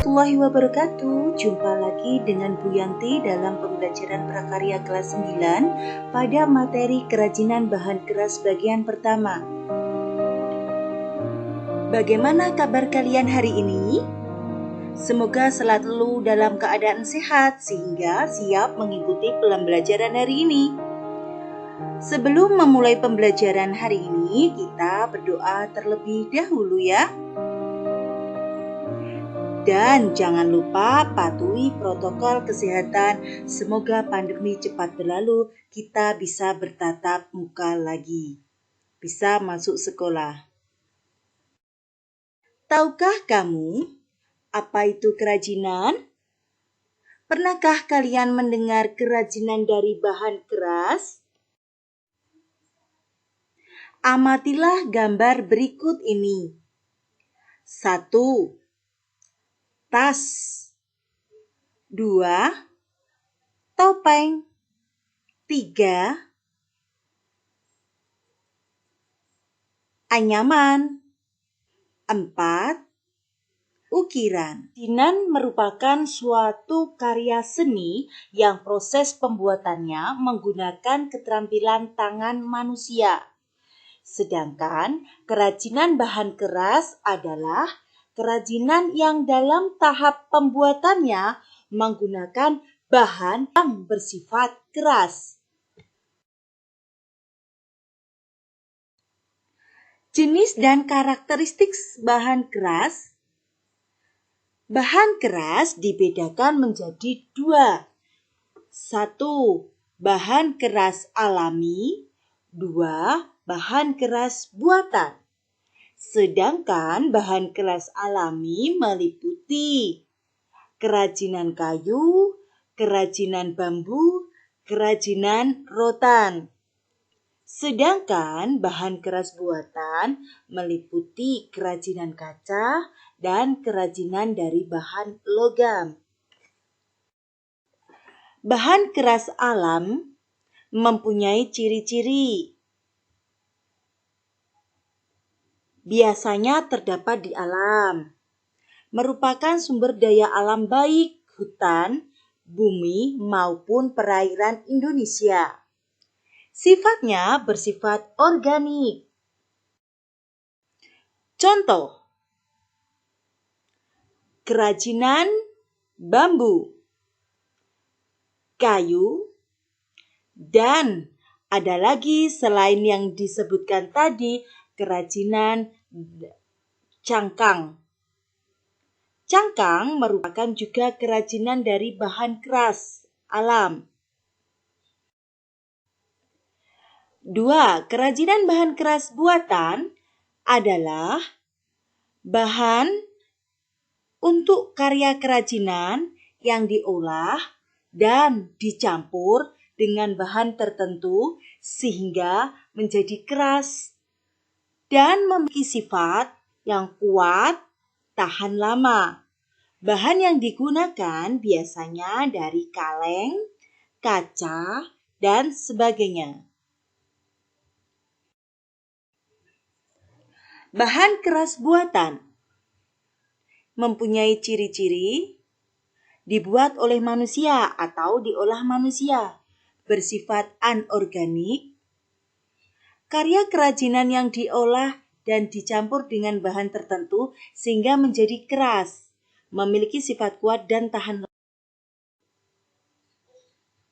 warahmatullahi wabarakatuh. Jumpa lagi dengan Bu Yanti dalam pembelajaran prakarya kelas 9 pada materi kerajinan bahan keras bagian pertama. Bagaimana kabar kalian hari ini? Semoga selalu dalam keadaan sehat sehingga siap mengikuti pembelajaran hari ini. Sebelum memulai pembelajaran hari ini, kita berdoa terlebih dahulu ya. Dan jangan lupa patuhi protokol kesehatan. Semoga pandemi cepat berlalu, kita bisa bertatap muka lagi, bisa masuk sekolah. Tahukah kamu apa itu kerajinan? Pernahkah kalian mendengar kerajinan dari bahan keras? Amatilah gambar berikut ini. 1. Tas. 2. Topeng. 3. Anyaman. 4. Ukiran. Kerajinan merupakan suatu karya seni yang proses pembuatannya menggunakan keterampilan tangan manusia. Sedangkan kerajinan bahan keras adalah kerajinan yang dalam tahap pembuatannya menggunakan bahan yang bersifat keras. Jenis dan karakteristik bahan keras. Bahan keras dibedakan menjadi 2. 1. Bahan keras alami. 2. Bahan keras buatan. Sedangkan bahan keras alami meliputi kerajinan kayu, kerajinan bambu, kerajinan rotan. Sedangkan bahan keras buatan meliputi kerajinan kaca dan kerajinan dari bahan logam. Bahan keras alam mempunyai ciri-ciri. Biasanya terdapat di alam, merupakan sumber daya alam baik hutan, bumi maupun perairan Indonesia. Sifatnya bersifat organik. Contoh, kerajinan bambu, kayu, dan ada lagi selain yang disebutkan tadi, kerajinan cangkang. Cangkang merupakan juga kerajinan dari bahan keras alam. 2. Kerajinan bahan keras buatan adalah bahan untuk karya kerajinan yang diolah dan dicampur dengan bahan tertentu sehingga menjadi keras dan memiliki sifat yang kuat, tahan lama. Bahan yang digunakan biasanya dari kaleng, kaca, dan sebagainya. Bahan keras buatan mempunyai ciri-ciri dibuat oleh manusia atau diolah manusia, bersifat anorganik. Karya kerajinan yang diolah dan dicampur dengan bahan tertentu sehingga menjadi keras, memiliki sifat kuat dan tahan lama.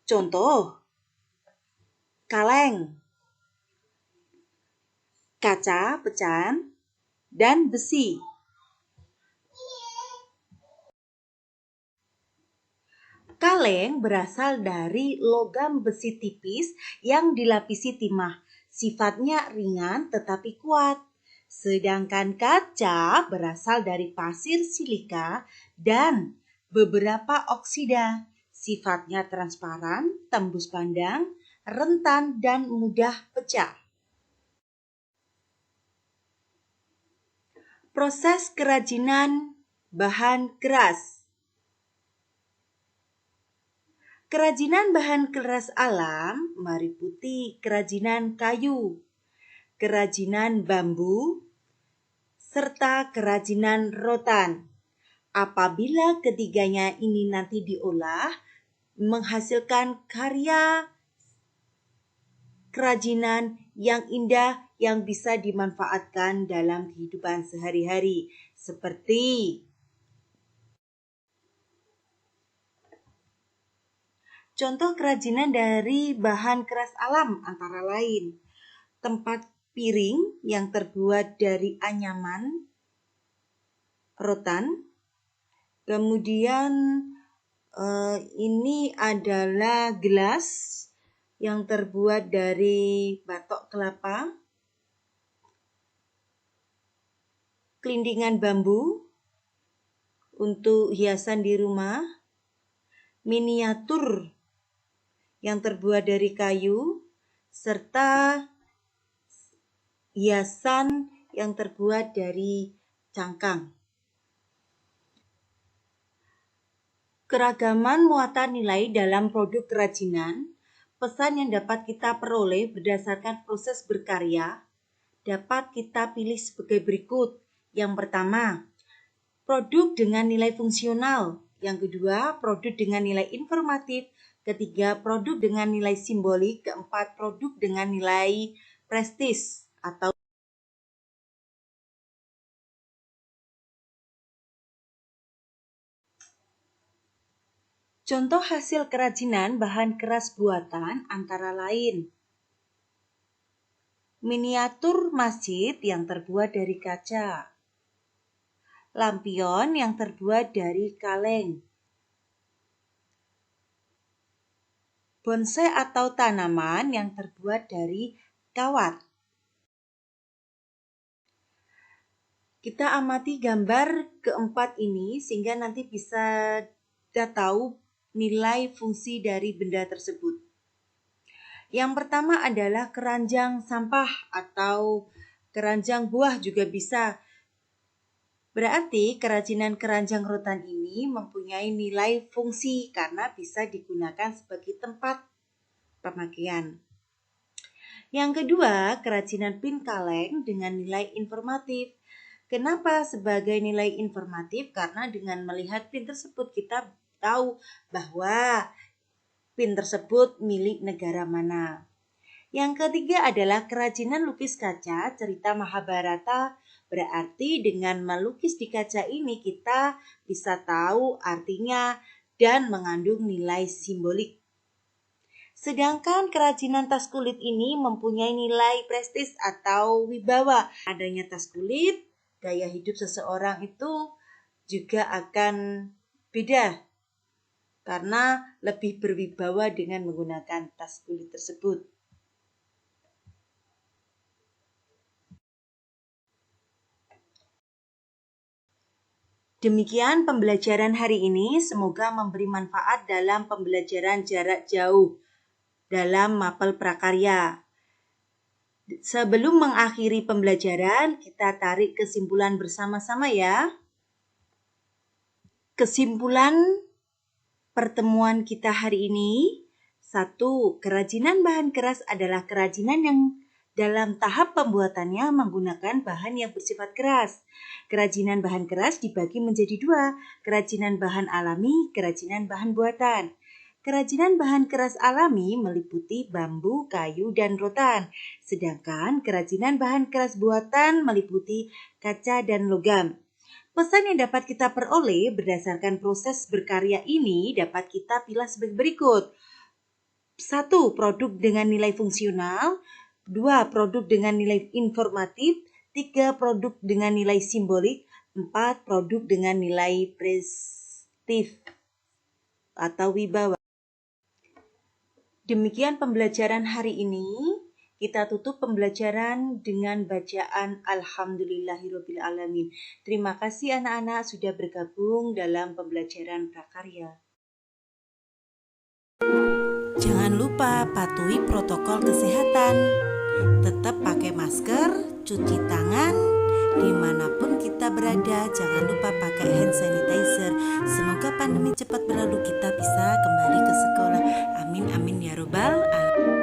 Contoh, kaleng, kaca pecahan, dan besi. Kaleng berasal dari logam besi tipis yang dilapisi timah. Sifatnya ringan tetapi kuat. Sedangkan kaca berasal dari pasir silika dan beberapa oksida. Sifatnya transparan, tembus pandang, rentan, dan mudah pecah. Proses kerajinan bahan keras. Kerajinan bahan keras alam meliputi kerajinan kayu, kerajinan bambu, serta kerajinan rotan. Apabila ketiganya ini nanti diolah, menghasilkan karya kerajinan yang indah yang bisa dimanfaatkan dalam kehidupan sehari-hari. Seperti contoh kerajinan dari bahan keras alam antara lain tempat piring yang terbuat dari anyaman, rotan. Kemudian ini adalah gelas yang terbuat dari batok kelapa, kelindingan bambu untuk hiasan di rumah, miniatur yang terbuat dari kayu, serta hiasan yang terbuat dari cangkang. Keragaman muatan nilai dalam produk kerajinan, pesan yang dapat kita peroleh berdasarkan proses berkarya, dapat kita pilih sebagai berikut. Yang pertama, produk dengan nilai fungsional. Yang kedua, produk dengan nilai informatif. Ketiga, produk dengan nilai simbolik. Keempat, produk dengan nilai prestis atau contoh hasil kerajinan bahan keras buatan antara lain miniatur masjid yang terbuat dari kaca, lampion yang terbuat dari kaleng, bonsai atau tanaman yang terbuat dari kawat. Kita amati gambar keempat ini sehingga nanti bisa kita tahu nilai fungsi dari benda tersebut. Yang pertama adalah keranjang sampah atau keranjang buah juga bisa. Berarti kerajinan keranjang rotan ini mempunyai nilai fungsi karena bisa digunakan sebagai tempat pemakaian. Yang kedua, kerajinan pin kaleng dengan nilai informatif. Kenapa sebagai nilai informatif? Karena dengan melihat pin tersebut kita tahu bahwa pin tersebut milik negara mana. Yang ketiga adalah kerajinan lukis kaca cerita Mahabharata. Berarti dengan melukis di kaca ini kita bisa tahu artinya dan mengandung nilai simbolik. Sedangkan kerajinan tas kulit ini mempunyai nilai prestis atau wibawa. Adanya tas kulit, gaya hidup seseorang itu juga akan beda karena lebih berwibawa dengan menggunakan tas kulit tersebut. Demikian pembelajaran hari ini, semoga memberi manfaat dalam pembelajaran jarak jauh dalam mapel prakarya. Sebelum mengakhiri pembelajaran, kita tarik kesimpulan bersama-sama ya. Kesimpulan pertemuan kita hari ini, 1. Kerajinan bahan keras adalah kerajinan yang dalam tahap pembuatannya menggunakan bahan yang bersifat keras. Kerajinan bahan keras dibagi menjadi 2, kerajinan bahan alami, kerajinan bahan buatan. Kerajinan bahan keras alami meliputi bambu, kayu, dan rotan. Sedangkan kerajinan bahan keras buatan meliputi kaca dan logam. Pesan yang dapat kita peroleh berdasarkan proses berkarya ini dapat kita pilih sebagai berikut. 1. Produk dengan nilai fungsional. 2. Produk dengan nilai informatif. 3. Produk dengan nilai simbolik. 4. Produk dengan nilai prestis atau wibawa. Demikian pembelajaran hari ini. Kita tutup pembelajaran dengan bacaan Alhamdulillahirrabbilalamin. Terima kasih anak-anak sudah bergabung dalam pembelajaran prakarya. Jangan lupa patuhi protokol kesehatan. Tetap pakai masker, cuci tangan, dimanapun kita berada. Jangan lupa pakai hand sanitizer. Semoga pandemi cepat berlalu, kita bisa kembali ke sekolah. Amin amin ya robbal alamin.